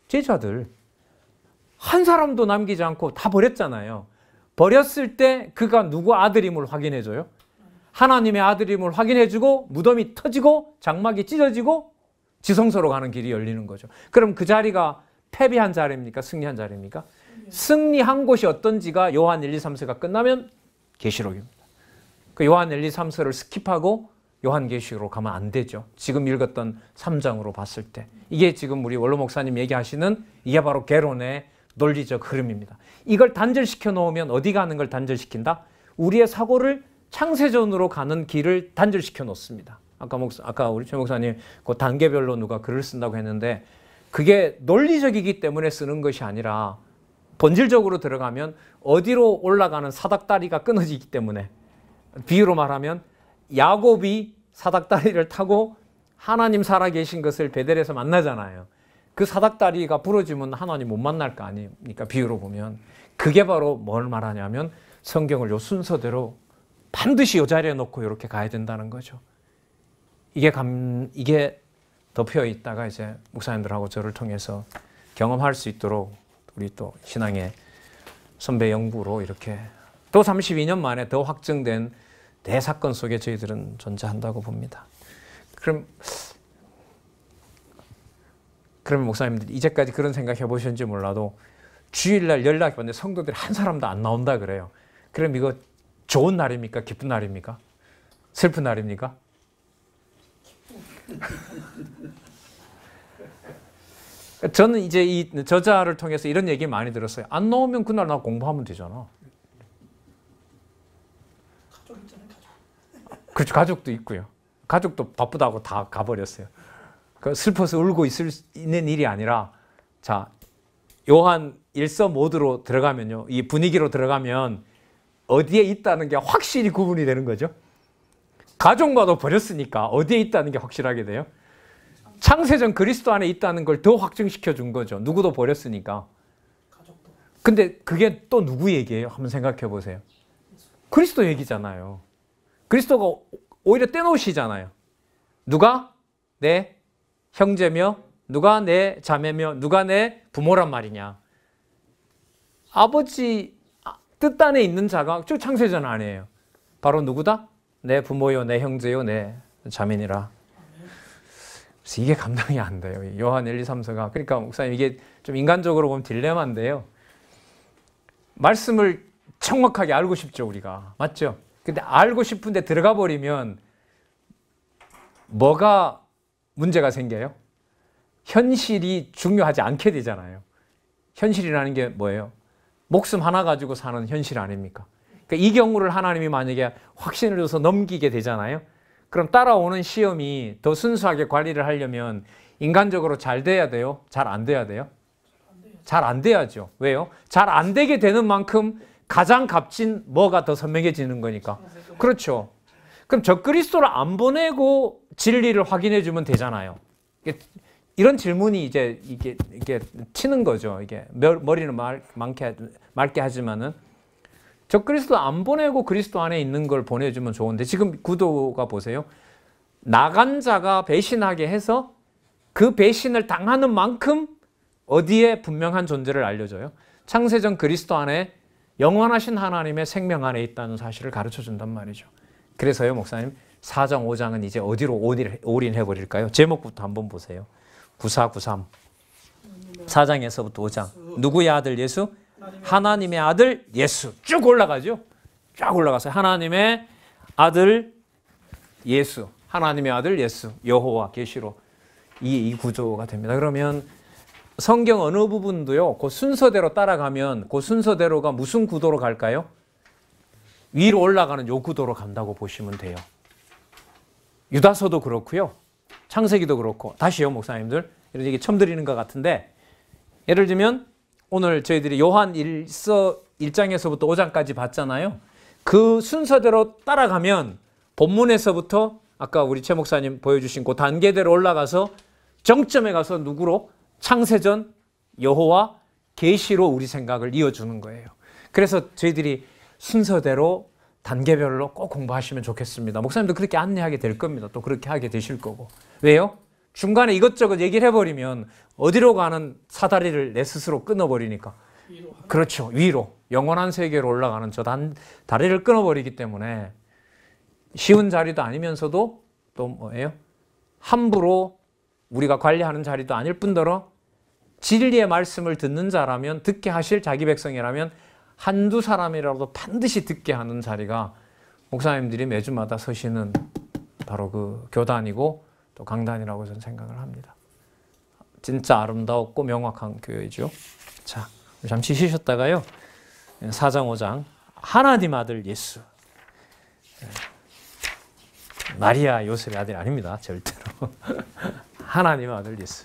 제자들 한 사람도 남기지 않고 다 버렸잖아요. 버렸을 때 그가 누구 아들임을 확인해 줘요. 하나님의 아들임을 확인해 주고 무덤이 터지고 장막이 찢어지고 지성소로 가는 길이 열리는 거죠. 그럼 그 자리가 패배한 자리입니까? 승리한 자리입니까? 승리한 곳이 어떤지가 요한 1, 2, 3서가 끝나면 계시록입니다. 그 요한 1, 2, 3서를 스킵하고 요한계시록으로 가면 안 되죠. 지금 읽었던 3장으로 봤을 때. 이게 지금 우리 원로 목사님 얘기하시는 이게 바로 개론의 논리적 흐름입니다. 이걸 단절시켜 놓으면 어디 가는 걸 단절시킨다? 우리의 사고를 창세전으로 가는 길을 단절시켜 놓습니다. 아까 우리 최 목사님 그 단계별로 누가 글을 쓴다고 했는데 그게 논리적이기 때문에 쓰는 것이 아니라 본질적으로 들어가면 어디로 올라가는 사닥다리가 끊어지기 때문에 비유로 말하면 야곱이 사닥다리를 타고 하나님 살아계신 것을 베델에서 만나잖아요. 그 사닥다리가 부러지면 하나님 못 만날 거 아닙니까? 비유로 보면. 그게 바로 뭘 말하냐면 성경을 요 순서대로 반드시 이 자리에 놓고 이렇게 가야 된다는 거죠. 이게 덮여 있다가 이제 목사님들하고 저를 통해서 경험할 수 있도록 우리 또 신앙의 선배 영부로 이렇게 또 32년 만에 더 확증된 대사건 속에 저희들은 존재한다고 봅니다. 그럼 목사님들 이제까지 그런 생각 해보셨는지 몰라도 주일날 연락이 왔는데 성도들이 한 사람도 안 나온다 그래요. 그럼 이거 좋은 날입니까? 기쁜 날입니까? 슬픈 날입니까? 저는 이제 이 저자를 통해서 이런 얘기 많이 들었어요. 안 나오면 그날 나 공부하면 되잖아. 가족 있잖아요, 가족. 그렇죠. 가족도 있고요. 가족도 바쁘다고 다 가버렸어요. 슬퍼서 울고 있는 일이 아니라 자 요한 1서 모드로 들어가면요. 이 분위기로 들어가면 어디에 있다는 게 확실히 구분이 되는 거죠. 가족마도 버렸으니까 어디에 있다는 게 확실하게 돼요. 창세전 그리스도 안에 있다는 걸 더 확증시켜 준 거죠. 누구도 버렸으니까. 근데 그게 또 누구 얘기예요? 한번 생각해 보세요. 그리스도 얘기잖아요. 그리스도가 오히려 떼놓으시잖아요. 누가 내 형제며 누가 내 자매며 누가 내 부모란 말이냐. 아버지 뜻 안에 있는 자가 저 창세전 안에요. 바로 누구다? 내 부모요, 내 형제요, 내 자매니라. 그래서 이게 감당이 안 돼요. 요한 1, 2, 3서가. 그러니까 목사님 이게 좀 인간적으로 보면 딜레마인데요. 말씀을 정확하게 알고 싶죠, 우리가. 맞죠? 근데 알고 싶은데 들어가 버리면 뭐가 문제가 생겨요? 현실이 중요하지 않게 되잖아요. 현실이라는 게 뭐예요? 목숨 하나 가지고 사는 현실 아닙니까? 그러니까 이 경우를 하나님이 만약에 확신을 줘서 넘기게 되잖아요. 그럼 따라오는 시험이 더 순수하게 관리를 하려면 인간적으로 잘 돼야 돼요? 잘 안 돼야 돼요? 잘 안 돼야죠. 왜요? 잘 안 되게 되는 만큼 가장 값진 뭐가 더 선명해지는 거니까. 그렇죠. 그럼 적그리스도를 안 보내고 진리를 확인해 주면 되잖아요. 이런 질문이 이제 이게 튀는 거죠. 이게 머리는 맑게 하지만은 적그리스도 안 보내고 그리스도 안에 있는 걸 보내주면 좋은데 지금 구도가 보세요. 나간 자가 배신하게 해서 그 배신을 당하는 만큼 어디에 분명한 존재를 알려줘요? 창세전 그리스도 안에 영원하신 하나님의 생명 안에 있다는 사실을 가르쳐 준단 말이죠. 그래서요, 목사님 4장, 5장은 이제 어디로 올인해 버릴까요? 제목부터 한번 보세요. 9493 4장에서부터 5장 누구의 아들 예수? 하나님의 아들 예수. 쭉 올라가죠. 쫙 올라가서 하나님의 아들 예수, 하나님의 아들 예수, 여호와 계시록. 이 구조가 됩니다. 그러면 성경 어느 부분도요, 그 순서대로 따라가면 그 순서대로가 무슨 구도로 갈까요? 위로 올라가는 요 구도로 간다고 보시면 돼요. 유다서도 그렇고요. 창세기도 그렇고. 다시요, 목사님들. 이런 얘기 처음 드리는 것 같은데, 예를 들면 오늘 저희들이 요한 1장에서부터 5장까지 봤잖아요. 그 순서대로 따라가면 본문에서부터 아까 우리 최 목사님 보여주신 그 단계대로 올라가서 정점에 가서 누구로? 창세전, 여호와, 계시로 우리 생각을 이어주는 거예요. 그래서 저희들이 순서대로 단계별로 꼭 공부하시면 좋겠습니다. 목사님도 그렇게 안내하게 될 겁니다. 또 그렇게 하게 되실 거고. 왜요? 중간에 이것저것 얘기를 해버리면 어디로 가는 사다리를 내 스스로 끊어버리니까. 그렇죠. 위로. 영원한 세계로 올라가는 저 다리를 끊어버리기 때문에 쉬운 자리도 아니면서도 또 뭐예요? 함부로 우리가 관리하는 자리도 아닐 뿐더러 진리의 말씀을 듣는 자라면, 듣게 하실 자기 백성이라면 한두 사람이라도 반드시 듣게 하는 자리가 목사님들이 매주마다 서시는 바로 그 교단이고 또 강단이라고 저는 생각을 합니다. 진짜 아름다웠고 명확한 교회죠. 자, 잠시 쉬셨다가요. 4장 5장 하나님 아들 예수. 마리아 요셉의 아들이 아닙니다. 절대로. 하나님 아들 예수.